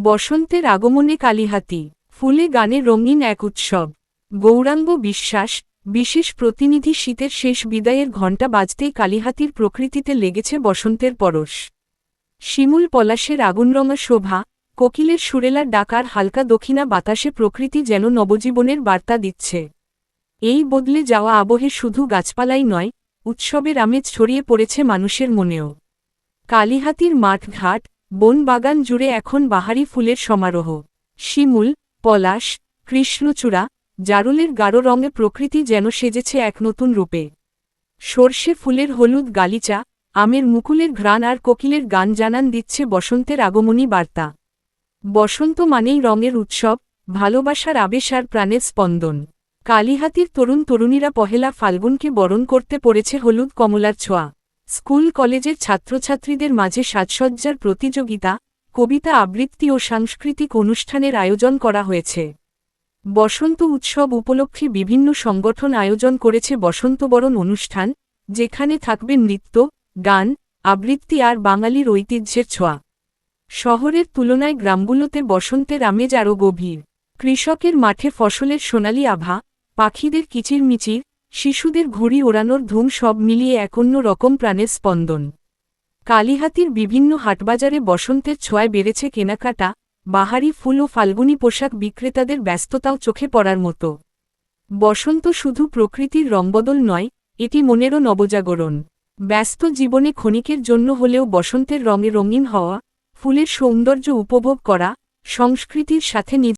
বসন্তের আগমনে কালিহাতী, ফুলে গানে রঙিন এক উৎসব। গৌরাঙ্গ বিশ্বাস, বিশেষ প্রতিনিধি। শীতের শেষ বিদায়ের ঘণ্টা বাজতেই কালিহাতীর প্রকৃতিতে লেগেছে বসন্তের পরশ। শিমুল পলাশের আগুনরঙা শোভা, কোকিলের সুরেলার ডাকার হালকা দক্ষিণা বাতাসে প্রকৃতি যেন নবজীবনের বার্তা দিচ্ছে। এই বদলে যাওয়া আবহে শুধু গাছপালাই নয়, উৎসবের আমেজ ছড়িয়ে পড়েছে মানুষের মনেও। কালিহাতীর মাঠঘাট, বন বাগান জুড়ে এখন বাহারি ফুলের সমারোহ। শিমুল, পলাশ, কৃষ্ণচূড়া, জারুলের গাঢ় রঙে প্রকৃতি যেন সেজেছে এক নতুন রূপে। সর্ষে ফুলের হলুদ গালিচা, আমের মুকুলের ঘ্রাণ আর কোকিলের গান জানান দিচ্ছে বসন্তের আগমনী বার্তা। বসন্ত মানেই রঙের উৎসব, ভালোবাসার আবেশ আর প্রাণের স্পন্দন। কালিহাতীর তরুণ তরুণীরা পহেলা ফাল্গুনকে বরণ করতে পড়েছে হলুদ কমলার ছোঁয়া। স্কুল কলেজের ছাত্রছাত্রীদের মাঝে সাজসজ্জার প্রতিযোগিতা, কবিতা আবৃত্তি ও সাংস্কৃতিক অনুষ্ঠানের আয়োজন করা হয়েছে। বসন্ত উৎসব উপলক্ষে বিভিন্ন সংগঠন আয়োজন করেছে বসন্তবরণ অনুষ্ঠান, যেখানে থাকবে নৃত্য, গান, আবৃত্তি আর বাঙালির ঐতিহ্যের ছোঁয়া। শহরের তুলনায় গ্রামগুলোতে বসন্তের আমেজ আরও গভীর। কৃষকের মাঠে ফসলের সোনালি আভা, পাখিদের কিচিরমিচির, শিশুদের ঘুড়ি ওড়ানোর ধুম সব মিলিয়ে এক অন্য রকম প্রাণের স্পন্দন। কালিহাতীর বিভিন্ন হাটবাজারে বসন্তের ছোঁয়ায় বেড়েছে কেনাকাটা, বাহারি ফুল ও ফাল্গুনী পোশাক বিক্রেতাদের ব্যস্ততাও চোখে পড়ার মতো। বসন্ত শুধু প্রকৃতির রংবদল নয়, এটি মনেরও নবজাগরণ। ব্যস্ত জীবনে ক্ষণিকের জন্য হলেও বসন্তের রঙে রঙিন হওয়া, ফুলের সৌন্দর্য উপভোগ করা, সংস্কৃতির সাথে